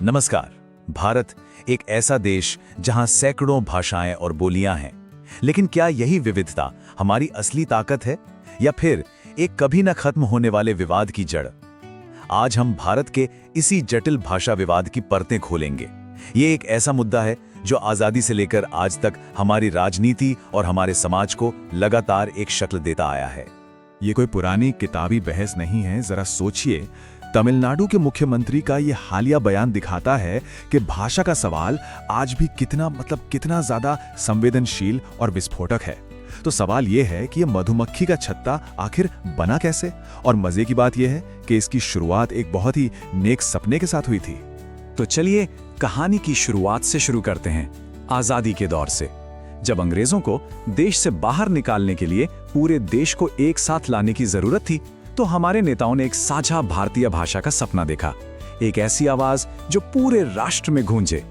नमस्कार। भारत एक ऐसा देश जहां सैकड़ों भाषाएं और बोलियां हैं, लेकिन क्या यही विविधता हमारी असली ताकत है या फिर एक कभी न खत्म होने वाले विवाद की जड़? आज हम भारत के इसी जटिल भाषा विवाद की परतें खोलेंगे। ये एक ऐसा मुद्दा है जो आजादी से लेकर आज तक हमारी राजनीति और हमारे समाज को लगातार एक शक्ल देता आया है। ये कोई पुरानी किताबी बहस नहीं है। जरा सोचिए, तमिलनाडु के मुख्यमंत्री का ये हालिया बयान दिखाता है कि भाषा का सवाल आज भी कितना ज्यादा संवेदनशील और विस्फोटक है। तो सवाल ये है कि ये मधुमक्खी का छत्ता आखिर बना कैसे? और मजे की बात यह है कि इसकी शुरुआत एक बहुत ही नेक सपने के साथ हुई थी। तो चलिए कहानी की शुरुआत से शुरू करते हैं, आजादी के दौर से, जब अंग्रेजों को देश से बाहर निकालने के लिए पूरे देश को एक साथ लाने की जरूरत थी। तो हमारे नेताओं ने एक साझा भारतीय भाषा का सपना देखा, एक ऐसी आवाज जो पूरे राष्ट्र में गूंजे।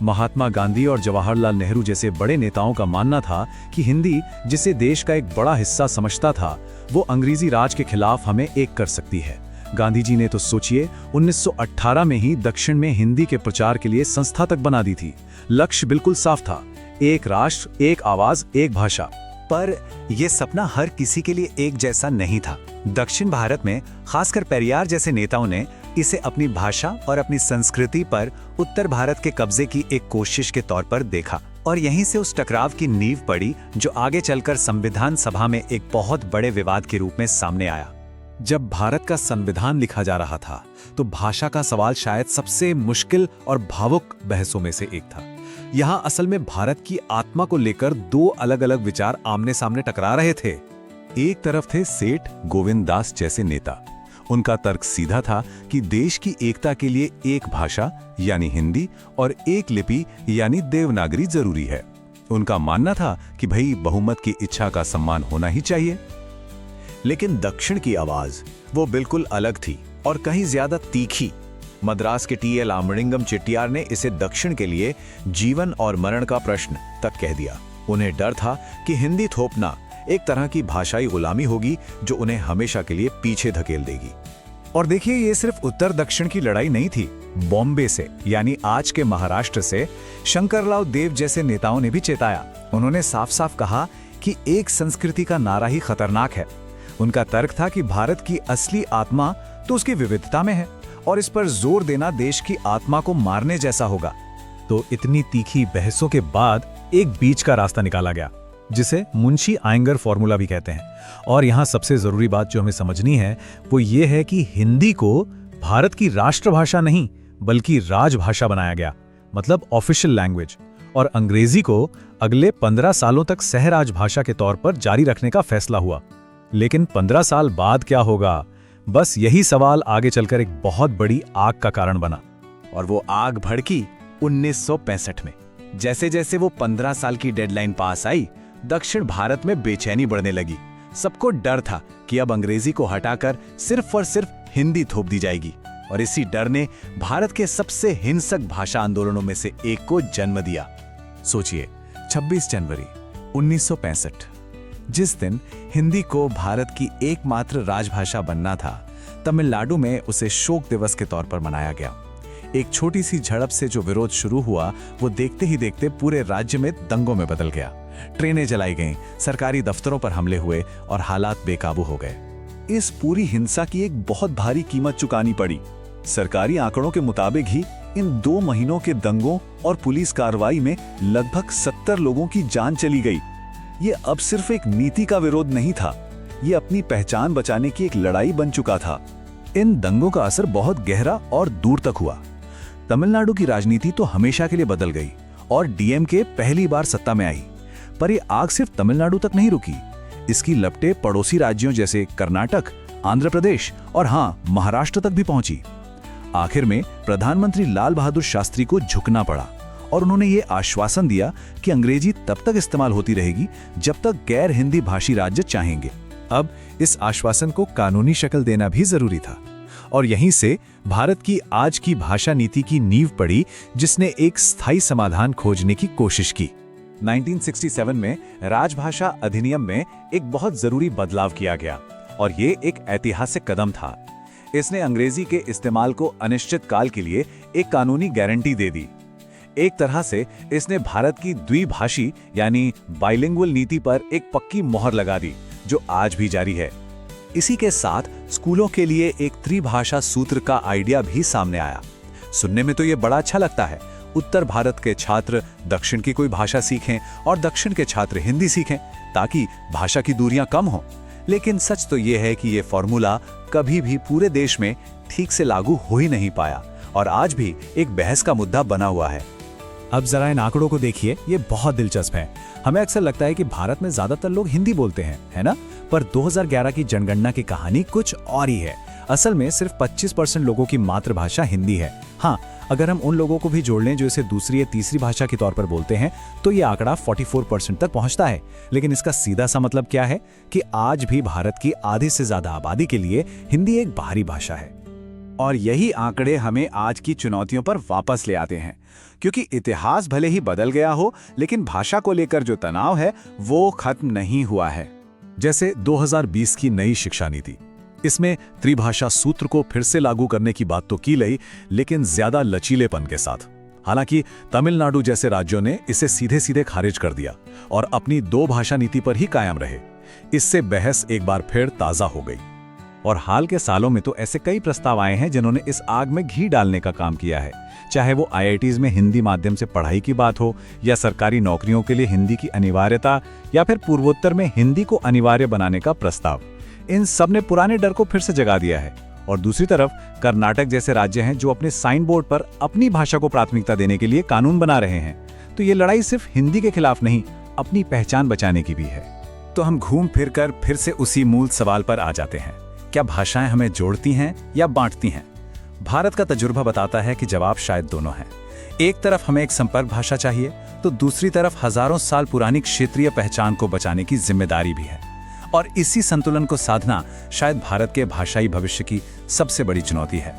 महात्मा गांधी और जवाहरलाल नेहरू जैसे बड़े नेताओं का मानना था कि हिंदी, जिसे देश का एक बड़ा हिस्सा समझता था, वो अंग्रेजी राज के खिलाफ हमें एक कर सकती है। गांधी जी ने तो सोचिए 1918 में ही दक्षिण में हिंदी के प्रचार के लिए संस्था तक बना दी थी। लक्ष्य बिल्कुल साफ था, एक राष्ट्र, एक आवाज, एक भाषा। पर यह सपना हर किसी के लिए एक जैसा नहीं था। दक्षिण भारत में खासकर पेरियार जैसे नेताओं ने इसे अपनी भाषा और अपनी संस्कृति पर उत्तर भारत के कब्जे की एक कोशिश के तौर पर देखा, और यहीं से उस टकराव की नींव पड़ी जो आगे चलकर संविधान सभा में एक बहुत बड़े विवाद के रूप में सामने आया। जब भारत का संविधान लिखा जा रहा था तो भाषा का सवाल शायद सबसे मुश्किल और भावुक बहसों में से एक था। यहाँ असल में भारत की आत्मा को लेकर दो अलग अलग विचार आमने सामने टकरा रहे थे। एक तरफ थे सेठ गोविंद दास जैसे नेता। उनका तर्क सीधा था कि देश की एकता के लिए एक भाषा यानी हिंदी और एक लिपि यानी देवनागरी जरूरी है। उनका मानना था कि भाई बहुमत की इच्छा का सम्मान होना ही चाहिए। लेकिन दक्षिण की आवाज वो बिल्कुल अलग थी और कहीं ज्यादा तीखी। मद्रास के टी.एल. आमरिंगम चेट्टियार ने इसे दक्षिण के लिए जीवन और मरण का प्रश्न तक कह दिया। उन्हें डर था कि हिंदी थोपना एक तरह की भाषाई गुलामी होगी जो उन्हें हमेशा के लिए पीछे धकेल देगी। और देखिए, ये सिर्फ उत्तर दक्षिण की लड़ाई नहीं थी। बॉम्बे से, यानी आज के महाराष्ट्र से, शंकरलाल देव जैसे नेताओं ने भी चेताया। उन्होंने साफ साफ कहा कि एक संस्कृति का नारा ही खतरनाक है। उनका तर्क था कि भारत की असली आत्मा तो उसकी विविधता में है, और इस पर जोर देना देश की आत्मा को मारने जैसा होगा। तो इतनी तीखी बहसों के बाद एक बीच का रास्ता निकाला गया, जिसे मुंशी आयंगर फॉर्मूला भी कहते हैं। और यहाँ सबसे जरूरी बात जो हमें समझनी है वो ये है कि हिंदी को भारत की राष्ट्रभाषा नहीं बल्कि राजभाषा बनाया गया, मतलब ऑफिशियल लैंग्वेज, और अंग्रेजी को अगले 15 सालों तक सहराज भाषा के तौर पर जारी रखने का फैसला हुआ। लेकिन 15 साल बाद क्या होगा, बस यही सवाल आगे चलकर एक बहुत बड़ी आग का कारण बना। और वो आग भड़की 1965 में। जैसे जैसे वो 15 साल की डेडलाइन पास आई, दक्षिण भारत में बेचैनी बढ़ने लगी। सबको डर था कि अब अंग्रेजी को हटाकर सिर्फ और सिर्फ हिंदी थोप दी जाएगी, और इसी डर ने भारत के सबसे हिंसक भाषा आंदोलनों में से एक को जन्म दिया। सोचिए, 26 जनवरी 1965, जिस दिन हिंदी को भारत की एकमात्र राजभाषा बनना था, तमिलनाडु में उसे शोक दिवस के तौर पर मनाया गया। एक छोटी सी झड़प से जो विरोध शुरू हुआ वो देखते ही देखते पूरे राज्य में दंगों में बदल गया। ट्रेनें जलाई गईं, सरकारी दफ्तरों पर हमले हुए और हालात बेकाबू हो गए। इस पूरी हिंसा की एक बहुत भारी कीमत चुकानी पड़ी। सरकारी आंकड़ों के मुताबिक ही इन 2 महीनों के दंगों और पुलिस कार्रवाई में लगभग 70 लोगों की जान चली गई। ये अब सिर्फ एक नीति का विरोध नहीं था, ये अपनी पहचान बचाने की एक लड़ाई बन चुका था। इन दंगों का असर बहुत गहरा और दूर तक हुआ। तमिलनाडु की राजनीति तो हमेशा के लिए बदल गई और डीएमके पहली बार सत्ता में आई। पर ये आग सिर्फ तमिलनाडु तक नहीं रुकी, इसकी लपटें पड़ोसी राज्यों जैसे कर्नाटक, आंध्र प्रदेश और हाँ, महाराष्ट्र तक भी पहुंची। आखिर में प्रधानमंत्री लाल बहादुर शास्त्री को झुकना पड़ा और उन्होंने ये आश्वासन दिया कि अंग्रेजी तब तक इस्तेमाल होती रहेगी जब तक गैर हिंदी भाषी राज्य चाहेंगे। अब इस आश्वासन को कानूनी शक्ल देना भी जरूरी था, और यहीं से भारत की आज की भाषा नीति की नींव पड़ी, जिसने एक स्थायी समाधान खोजने की कोशिश की। 1967 में राजभाषा अधिनियम में एक बहुत जरूरी बदलाव किया गया, और ये एक ऐतिहासिक कदम था। इसने अंग्रेजी के इस्तेमाल को अनिश्चित काल के लिए एक कानूनी गारंटी दे दी। एक तरह से इसने भारत की द्विभाषी यानी बाइलिंगुअल नीति पर एक पक्की मोहर लगा दी, जो आज भी जारी है। इसी के साथ स्कूलों के लिए एक त्रिभाषा सूत्र का आइडिया भी सामने आया। सुनने में तो ये बड़ा अच्छा लगता है, उत्तर भारत के छात्र दक्षिण की कोई भाषा सीखें और दक्षिण के छात्र हिंदी सीखें, ताकि भाषा की दूरियां कम हों। लेकिन सच तो ये है कि ये फॉर्मूला कभी भी पूरे देश में ठीक से लागू हो ही नहीं पाया और आज भी एक बहस का मुद्दा बना हुआ है। अब जरा इन आंकड़ों को देखिए, ये बहुत दिलचस्प है। हमें अक्सर लगता है कि भारत में ज्यादातर लोग हिंदी बोलते हैं, है ना? पर 2011 की जनगणना की कहानी कुछ और ही है। असल में सिर्फ 25% लोगों की मातृभाषा हिंदी है। हाँ, अगर हम उन लोगों को भी जोड़ लें जो इसे दूसरी या तीसरी भाषा के तौर पर बोलते हैं, तो ये आंकड़ा 44% तक पहुंचता है। लेकिन इसका सीधा सा मतलब क्या है कि आज भी भारत की आधी से ज्यादा आबादी के लिए हिंदी एक बाहरी भाषा है। और यही आंकड़े हमें आज की चुनौतियों पर वापस ले आते हैं, क्योंकि इतिहास भले ही बदल गया हो, लेकिन भाषा को लेकर जो तनाव है वो खत्म नहीं हुआ है। जैसे 2020 की नई शिक्षा नीति, इसमें त्रिभाषा सूत्र को फिर से लागू करने की बात तो की गई, लेकिन ज्यादा लचीलेपन के साथ। हालांकि तमिलनाडु जैसे राज्यों ने इसे सीधे सीधे खारिज कर दिया और अपनी 2 भाषा नीति पर ही कायम रहे। इससे बहस एक बार फिर ताजा हो गई। और हाल के सालों में तो ऐसे कई प्रस्ताव आए हैं जिन्होंने इस आग में घी डालने का काम किया है, चाहे वो IITs में हिंदी माध्यम से पढ़ाई की बात हो, या सरकारी नौकरियों के लिए हिंदी की अनिवार्यता, या फिर पूर्वोत्तर में हिंदी को अनिवार्य बनाने का प्रस्ताव। इन सब ने पुराने डर को फिर से जगा दिया है। और दूसरी तरफ कर्नाटक जैसे राज्य हैं जो अपने साइन बोर्ड पर अपनी भाषा को प्राथमिकता देने के लिए कानून बना रहे हैं। तो ये लड़ाई सिर्फ हिंदी के खिलाफ नहीं, अपनी पहचान बचाने की भी है। तो हम घूम फिर कर फिर से उसी मूल सवाल पर आ जाते हैं, क्या भाषाएं हमें जोड़ती हैं या बांटती हैं? भारत का तजुर्बा बताता है कि जवाब शायद दोनों है। एक तरफ हमें एक संपर्क भाषा चाहिए, तो दूसरी तरफ हजारों साल पुरानी क्षेत्रीय पहचान को बचाने की जिम्मेदारी भी है। और इसी संतुलन को साधना शायद भारत के भाषाई भविष्य की सबसे बड़ी चुनौती है।